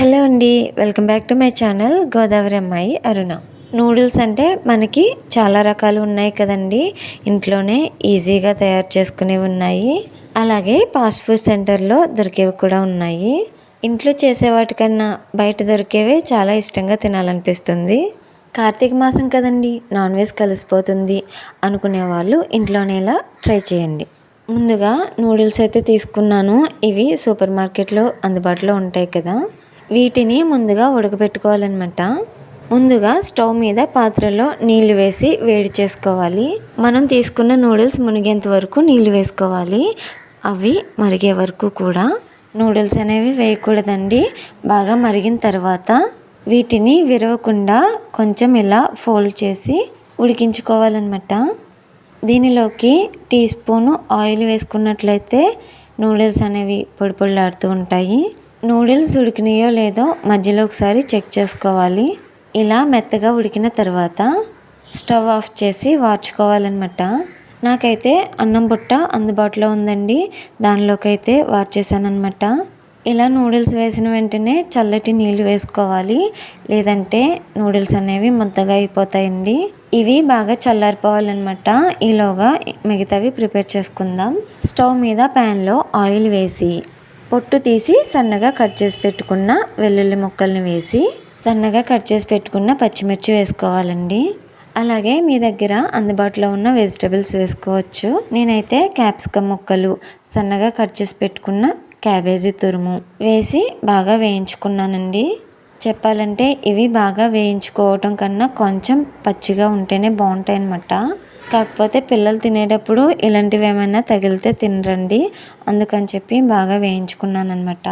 Hello అండి, welcome back to my channel Godavari అమ్మాయి అరుణ. Noodles అంటే మనకి చాలా రకాలు ఉన్నాయి కదండి. ఇంట్లోనే ఈజీగా తయారు చేసుకునేవి ఉన్నాయి, అలాగే ఫాస్ట్ ఫుడ్ సెంటర్లో దొరికేవి కూడా ఉన్నాయి. ఇంట్లో చేసే వాటికన్నా బయట దొరికేవే చాలా ఇష్టంగా తినాలనిపిస్తుంది. కార్తీక మాసం కదండి, నాన్ వెజ్ కలిసిపోతుంది అనుకునే వాళ్ళు ఇంట్లోనే ఇలా ట్రై చేయండి. ముందుగా నూడిల్స్ అయితే తీసుకున్నాను. ఇవి సూపర్ మార్కెట్లో అందుబాటులో ఉంటాయి కదా. వీటిని ముందుగా ఉడకబెట్టుకోవాలన్నమాట. ముందుగా స్టవ్ మీద పాత్రలో నీళ్లు వేసి వేడి చేసుకోవాలి. మనం తీసుకున్న నూడిల్స్ మునిగేంత వరకు నీళ్లు వేసుకోవాలి. అవి మరిగే వరకు కూడా నూడిల్స్ అనేవి వేయకూడదండి. బాగా మరిగిన తర్వాత వీటిని విరవకుండా కొంచెం ఇలా ఫోల్డ్ చేసి ఉడికించుకోవాలన్నమాట. దీనిలోకి టీ స్పూను ఆయిల్ వేసుకున్నట్లయితే నూడిల్స్ అనేవి పొడి పొడిలాడుతూ ఉంటాయి. నూడిల్స్ ఉడికినాయో లేదో మధ్యలో ఒకసారి చెక్ చేసుకోవాలి. ఇలా మెత్తగా ఉడికిన తర్వాత స్టవ్ ఆఫ్ చేసి వార్చుకోవాలన్నమాట. నాకైతే అన్నం బుట్ట అందుబాటులో ఉందండి, దానిలోకి అయితే వార్చేసానమాట. ఇలా నూడిల్స్ వేసిన వెంటనే చల్లటి నీళ్ళు వేసుకోవాలి, లేదంటే నూడిల్స్ అనేవి ముద్దగా అయిపోతాయండి. ఇవి బాగా చల్లారిపోవాలన్నమాట. ఈలోగా మిగతావి ప్రిపేర్ చేసుకుందాం. స్టవ్ మీద ప్యాన్లో ఆయిల్ వేసి పొట్టు తీసి సన్నగా కట్ చేసి పెట్టుకున్న వెల్లుల్లి ముక్కల్ని వేసి సన్నగా కట్ చేసి పెట్టుకున్న పచ్చిమిర్చి వేసుకోవాలండి. అలాగే మీ దగ్గర అందుబాటులో ఉన్న వెజిటబుల్స్ వేసుకోవచ్చు. నేనైతే క్యాప్సికమ్ ముక్కలు, సన్నగా కట్ చేసి పెట్టుకున్న క్యాబేజీ తురుము వేసి బాగా వేయించుకున్నానండి. చెప్పాలంటే ఇవి బాగా వేయించుకోవటం కన్నా కొంచెం పచ్చిగా ఉంటేనే బాగుంటాయి అన్నమాట. కాకపోతే పిల్లలు తినేటప్పుడు ఇలాంటివి ఏమైనా తగిలితే తినరండి, అందుకని చెప్పి బాగా వేయించుకున్నాను అనమాట.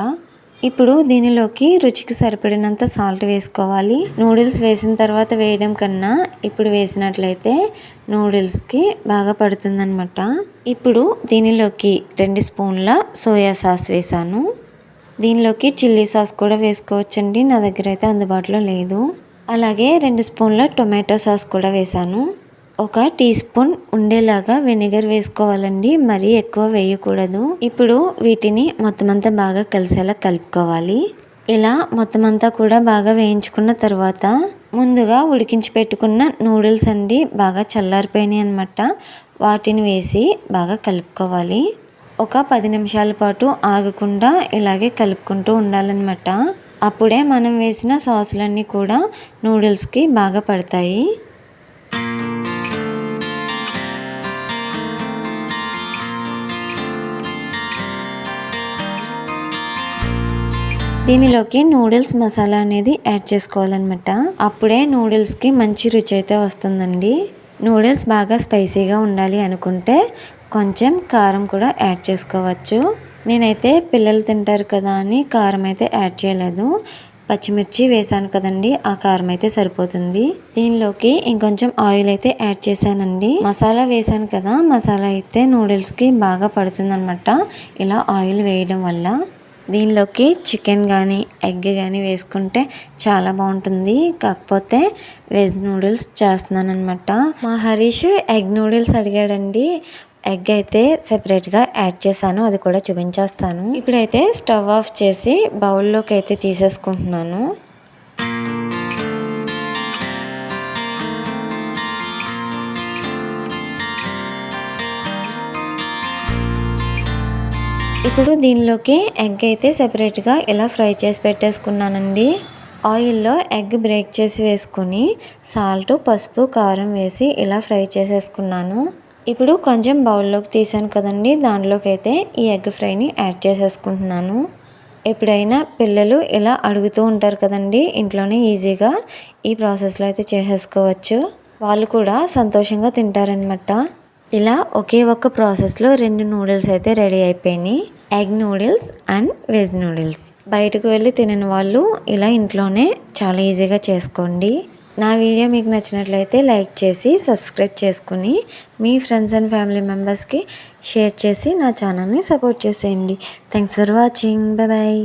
ఇప్పుడు దీనిలోకి రుచికి సరిపడినంత సాల్ట్ వేసుకోవాలి. నూడిల్స్ వేసిన తర్వాత వేయడం కన్నా ఇప్పుడు వేసినట్లయితే నూడిల్స్కి బాగా పడుతుందన్నమాట. ఇప్పుడు దీనిలోకి 2 స్పూన్ల సోయా సాస్ వేసాను. దీనిలోకి చిల్లీ సాస్ కూడా వేసుకోవచ్చండి, నా దగ్గర అయితే అందుబాటులో లేదు. అలాగే 2 స్పూన్ల టొమాటో సాస్ కూడా వేసాను. 1 టీ స్పూన్ ఉండేలాగా వెనిగర్ వేసుకోవాలండి, మరీ ఎక్కువ వేయకూడదు. ఇప్పుడు వీటిని మొత్తం అంతా బాగా కలిసేలా కలుపుకోవాలి. ఇలా మొత్తం అంతా కూడా బాగా వేయించుకున్న తర్వాత ముందుగా ఉడికించి పెట్టుకున్న నూడిల్స్ అండి బాగా చల్లారిపోయినాయి అన్నమాట. వాటిని వేసి బాగా కలుపుకోవాలి. ఒక 10 నిమిషాల పాటు ఆగకుండా ఇలాగే కలుపుకుంటూ ఉండాలన్నమాట. అప్పుడే మనం వేసిన సాసులన్నీ కూడా నూడిల్స్కి బాగా పడతాయి. దీనిలోకి నూడిల్స్ మసాలా అనేది యాడ్ చేసుకోవాలన్నమాట. అప్పుడే నూడిల్స్కి మంచి రుచి అయితే వస్తుందండి. నూడిల్స్ బాగా స్పైసీగా ఉండాలి అనుకుంటే కొంచెం కారం కూడా యాడ్ చేసుకోవచ్చు. నేనైతే పిల్లలు తింటారు కదా అని కారం అయితే యాడ్ చేయలేదు, పచ్చిమిర్చి వేసాను కదండి, ఆ కారం అయితే సరిపోతుంది. దీనిలోకి ఇంకొంచెం ఆయిల్ అయితే యాడ్ చేశానండి. మసాలా వేసాను కదా, మసాలా అయితే నూడిల్స్కి బాగా పడుతుంది అనమాట ఇలా ఆయిల్ వేయడం వల్ల. దీనిలోకి చికెన్ కానీ ఎగ్ కానీ వేసుకుంటే చాలా బాగుంటుంది. కాకపోతే వెజ్ నూడిల్స్ చేస్తున్నాను అనమాట. మా హరీష్ ఎగ్ నూడిల్స్ అడిగాడండి, ఎగ్ అయితే సెపరేట్గా యాడ్ చేశాను, అది కూడా చూపించేస్తాను. ఇప్పుడైతే స్టవ్ ఆఫ్ చేసి బౌల్లోకి అయితే తీసేసుకుంటున్నాను. ఇప్పుడు దీనిలోకి ఎగ్ అయితే సెపరేట్గా ఇలా ఫ్రై చేసి పెట్టేసుకున్నానండి. ఆయిల్లో ఎగ్ బ్రేక్ చేసి వేసుకుని సాల్ట్, పసుపు, కారం వేసి ఇలా ఫ్రై చేసేసుకున్నాను. ఇప్పుడు కొంచెం బౌల్లోకి తీసాను కదండి, దానిలోకి అయితే ఈ ఎగ్ ఫ్రైని యాడ్ చేసేసుకుంటున్నాను. ఎప్పుడైనా పిల్లలు ఇలా అడుగుతూ ఉంటారు కదండి, ఇంట్లోనే ఈజీగా ఈ ప్రాసెస్లో అయితే చేసేసుకోవచ్చు. వాళ్ళు కూడా సంతోషంగా తింటారనమాట. ఇలా ఒకే ఒక్క ప్రాసెస్లో 2 నూడిల్స్ అయితే రెడీ అయిపోయినాయి, egg noodles and veg noodles. బయటకు వెళ్ళి తినని వాళ్ళు ఇలా ఇంట్లోనే చాలా ఈజీగా చేసుకోండి. నా వీడియో మీకు నచ్చినట్లయితే లైక్ చేసి సబ్స్క్రైబ్ చేసుకుని మీ ఫ్రెండ్స్ అండ్ ఫ్యామిలీ మెంబర్స్కి షేర్ చేసి నా ఛానల్ని సపోర్ట్ చేసేయండి. Thanks for watching. Bye bye.